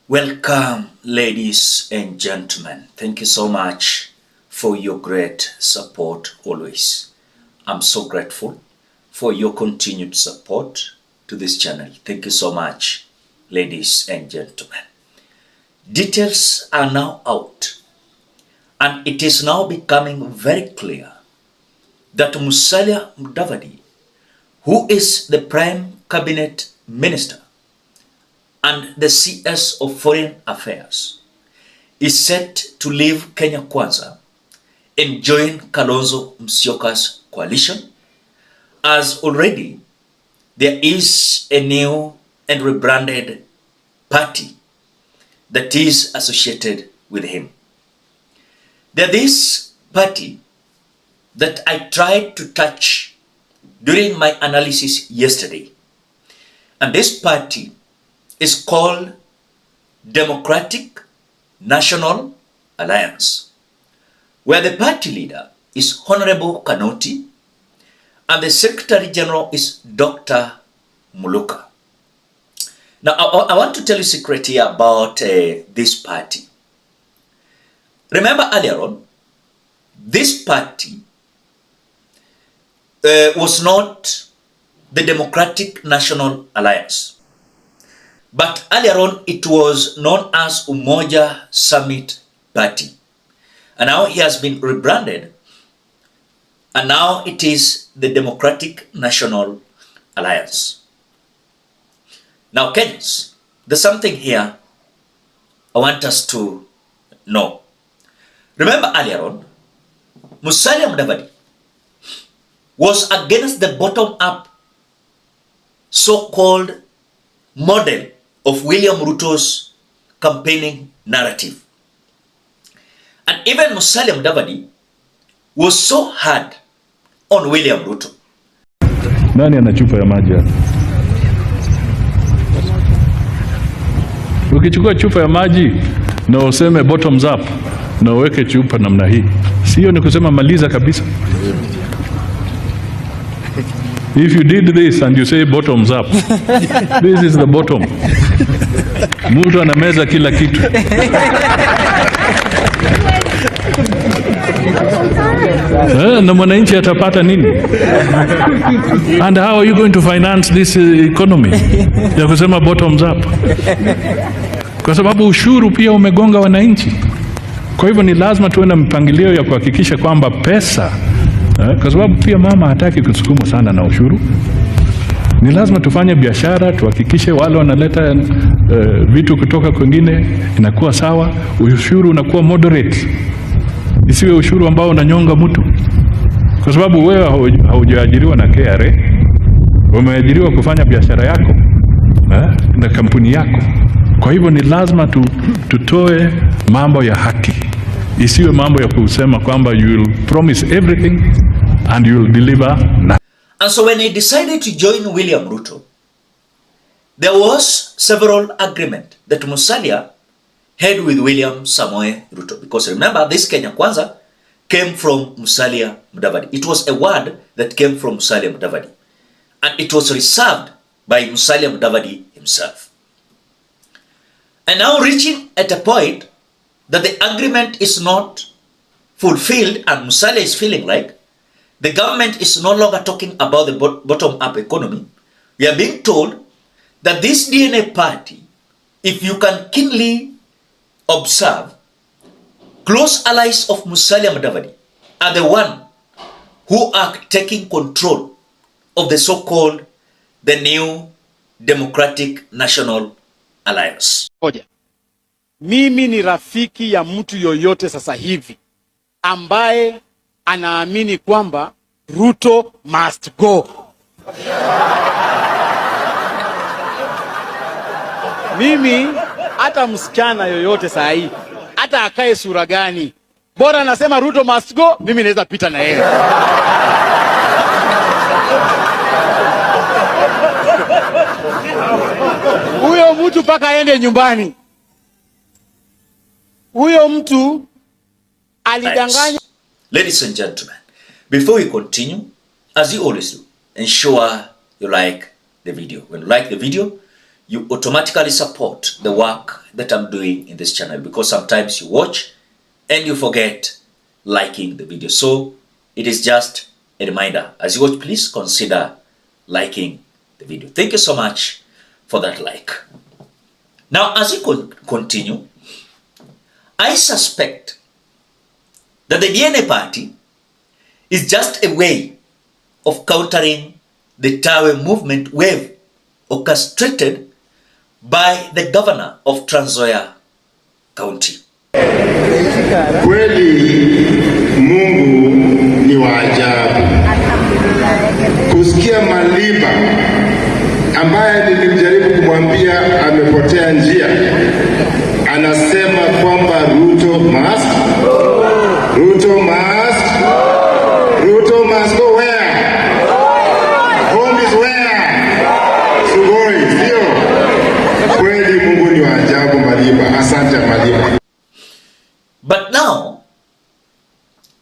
Welcome, ladies and gentlemen. Thank you so much for your great support always. I'm so grateful for your continued support to this channel. Thank you so much, ladies and gentlemen. Details are now out, and it is now becoming very clear that Musalia Mudavadi, who is the Prime Cabinet Minister and the CS of Foreign Affairs, is set to leave Kenya Kwanza and join Kalonzo Musyoka's coalition, as already there is a new and rebranded party that is associated with him. This party that I tried to touch during my analysis yesterday, and this party is called Democratic National Alliance, where the party leader is Honorable Kanoti and the Secretary General is Dr. Muluka. Now, I want to tell you a secret here about this party. Remember earlier on, this party was not the Democratic National Alliance. But earlier on, it was known as Umoja Summit Party. And now he has been rebranded. And now it is the Democratic National Alliance. Now, Kenyans, there's something here I want us to know. Remember earlier on, Musalia Mudavadi was against the bottom-up so-called model of William Ruto's campaigning narrative. And even Musalia Mudavadi was so hard on William Ruto. Nani ana chupa ya maji hapa? Ukichukua chupa ya maji na useme bottoms up na uweke chupa namna hii, sio ni kusema maliza kabisa? If you did this and you say bottoms up, this is the bottom. Mtu anameza kila kitu. Na mwananchi atapata nini? And how are you going to finance this economy? Ya kusema bottoms up. Kwa sababu ushuru pia umegonga wananchi. Kwa hivyo ni lazima tuwe na mpangilio ya kuhakikisha kwamba pesa, kwa sababu pia mama hataki kusukumwa sana na ushuru. Ni lazima tufanye biashara, tuhakikishe wale wanaleta vitu kutoka kwingine inakuwa sawa, ushuru unakuwa moderate. Isiwe ushuru ambao unanyonga mtu. Kwa sababu wewe haujaajiriwa na KRA, umeajiriwa kufanya biashara yako na kampuni yako. Kwa hivyo ni lazima tutoe mambo ya haki. Isiwe mambo ya kusema kwamba you will promise everything and you will deliver nothing. And so when he decided to join William Ruto, there was several agreement that Musalia had with William Samoei Ruto. Because remember, this Kenya Kwanza came from Musalia Mudavadi. It was a word that came from Musalia Mudavadi. And it was reserved by Musalia Mudavadi himself. And now reaching at a point that the agreement is not fulfilled and Musalia is feeling like the government is no longer talking about the bottom-up economy. We are being told that this DNA party, if you can keenly observe, close allies of Musalia Mudavadi are the one who are taking control of the so-called the new Democratic National Alliance. Oja. Mimi ni rafiki ya mtu yoyote sasa hivi ambaye anaamini kwamba Ruto must go. Mimi hata msichana yoyote saa hii, hata akae sura gani, bora anasema Ruto must go, mimi naweza pita na yeye. Huyo mtu paka aende nyumbani. Huyo mtu alidanganya. Ladies and gentlemen, before we continue, as you always do, ensure you like the video. When you like the video, you automatically support the work that I'm doing in this channel, because sometimes you watch and you forget liking the video. So it is just a reminder. As you watch, please consider liking the video. Thank you so much for that like. Now, as you continue, I suspect that the DNA party is just a way of countering the Tawe movement wave orchestrated by the governor of Trans Nzoia County. Kweli Mungu ni wa ajabu. Kusikia Maliba ambaye nilimjaribu kumwambia amepotea njia, anasema kwamba Ruto must go where? Home is where? Sugoi, sio? Kweli Mungu ni wa ajabu Maliba. Asante Maliba. But now,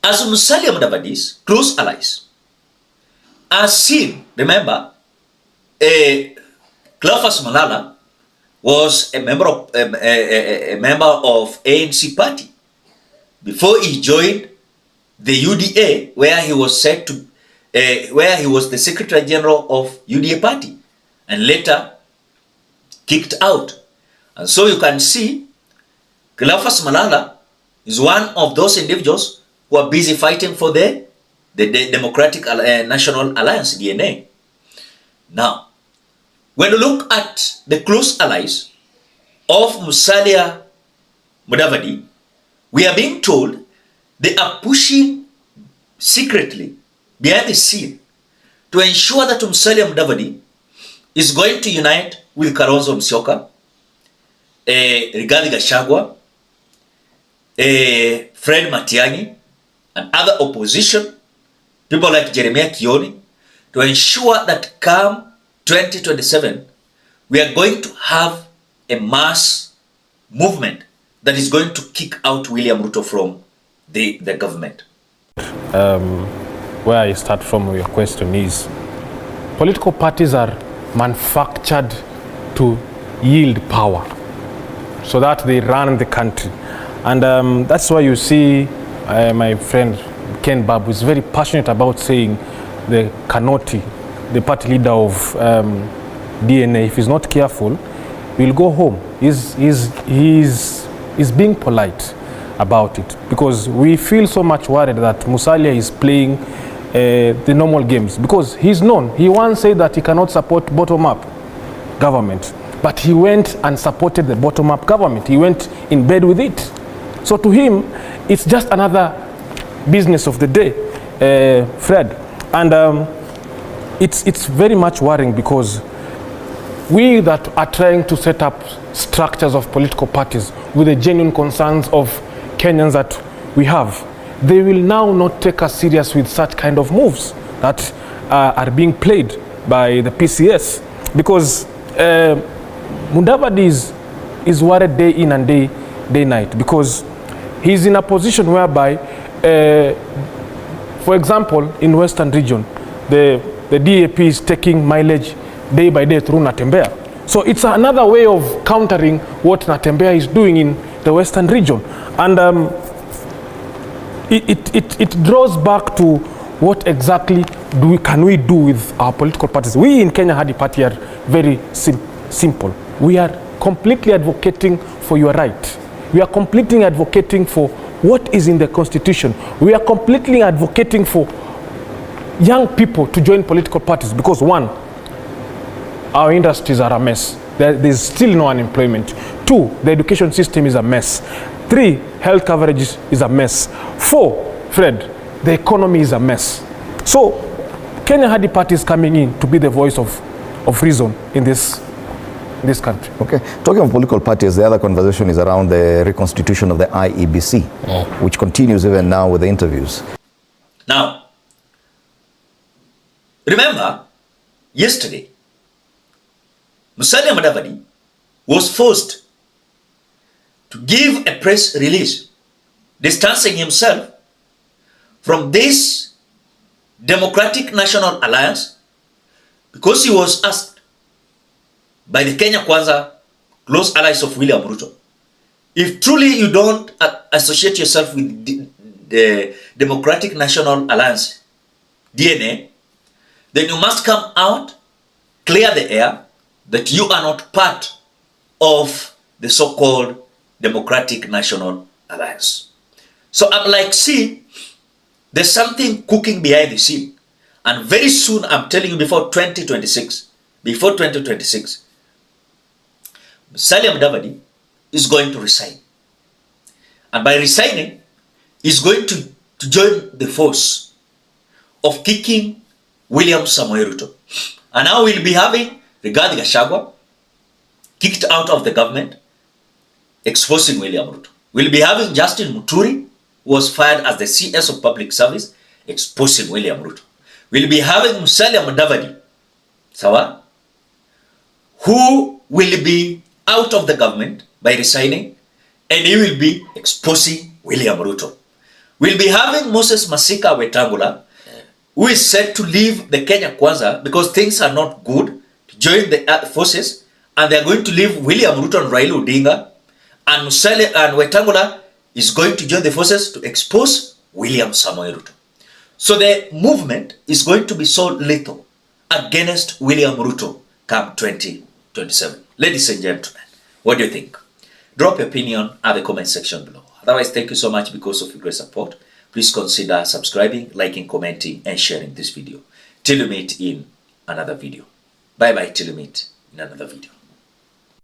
as Musalia Mudavadi's close allies are seen, remember, Cleophas Malala was a member of ANC party before he joined the UDA, where he was said to, where he was the Secretary General of UDA party, and later kicked out. And so you can see, Cleophas Malala is one of those individuals who are busy fighting for the Democratic National Alliance, DNA. Now, when you look at the close allies of Musalia Mudavadi, we are being told they are pushing secretly behind the scene to ensure that Musalia Mudavadi is going to unite with Kalonzo Musyoka, Rigathi Gachagua, Fred Matiang'i, and other opposition, people like Jeremiah Kioni, to ensure that come 2027, we are going to have a mass movement that is going to kick out William Ruto from the government. Where I start from your question is, political parties are manufactured to yield power so that they run the country. And that's why you see my friend Ken Babu is very passionate about saying the Kanoti, the party leader of DNA, if he's not careful, will go home. He's being polite about it, because we feel so much worried that Musalia is playing the normal games, because he's known. He once said that he cannot support bottom-up government, but he went and supported the bottom-up government. He went in bed with it. So to him, it's just another business of the day, Fred. And it's very much worrying, because we that are trying to set up structures of political parties with the genuine concerns of Kenyans that we have, they will now not take us serious with such kind of moves that are being played by the PCS, because Mudavadi is worried day in and day night, because he's in a position whereby, for example, in Western region, the DAP is taking mileage day by day through Natembea. So it's another way of countering what Natembea is doing in the Western region. And it draws back to what exactly can we do with our political parties. We in Kenya Hadi Party are very simple. We are completely advocating for your right. We are completely advocating for what is in the Constitution. We are completely advocating for young people to join political parties, because one, our industries are a mess. There's still no unemployment. Two, the education system is a mess. Three, health coverage is a mess. Four, Fred, the economy is a mess. So Kenya Hadi Party is coming in to be the voice of reason in this country. Okay. Talking of political parties, the other conversation is around the reconstitution of the IEBC, which continues even now with the interviews. Now, remember, yesterday, Musalia Mudavadi was forced to give a press release distancing himself from this Democratic National Alliance, because he was asked by the Kenya Kwanza, close allies of William Ruto. If truly you don't associate yourself with the Democratic National Alliance, DNA, then you must come out, clear the air, that you are not part of the so-called Democratic National Alliance. So I'm like, see, there's something cooking behind the scene. And very soon, I'm telling you, before 2026, Musalia Mudavadi is going to resign. And by resigning, he's going to join the force of kicking William Samoei Ruto. And now we'll be having Rigathi Gachagua kicked out of the government, exposing William Ruto. We'll be having Justin Muturi, who was fired as the CS of Public Service, exposing William Ruto. We'll be having Musalia Mudavadi, sawa, who will be out of the government by resigning, and he will be exposing William Ruto. We'll be having Moses Masika Wetangula, who is set to leave the Kenya Kwanza because things are not good, to join the forces, and they're going to leave William Ruto and Raila Odinga, and Musalia and Wetangula is going to join the forces to expose William Samoei Ruto. So the movement is going to be so lethal against William Ruto come 2027. Ladies and gentlemen, what do you think? Drop your opinion at the comment section below. Otherwise, thank you so much because of your great support. Please consider subscribing, liking, commenting, and sharing this video. Till we meet in another video. Bye-bye till we meet in another video.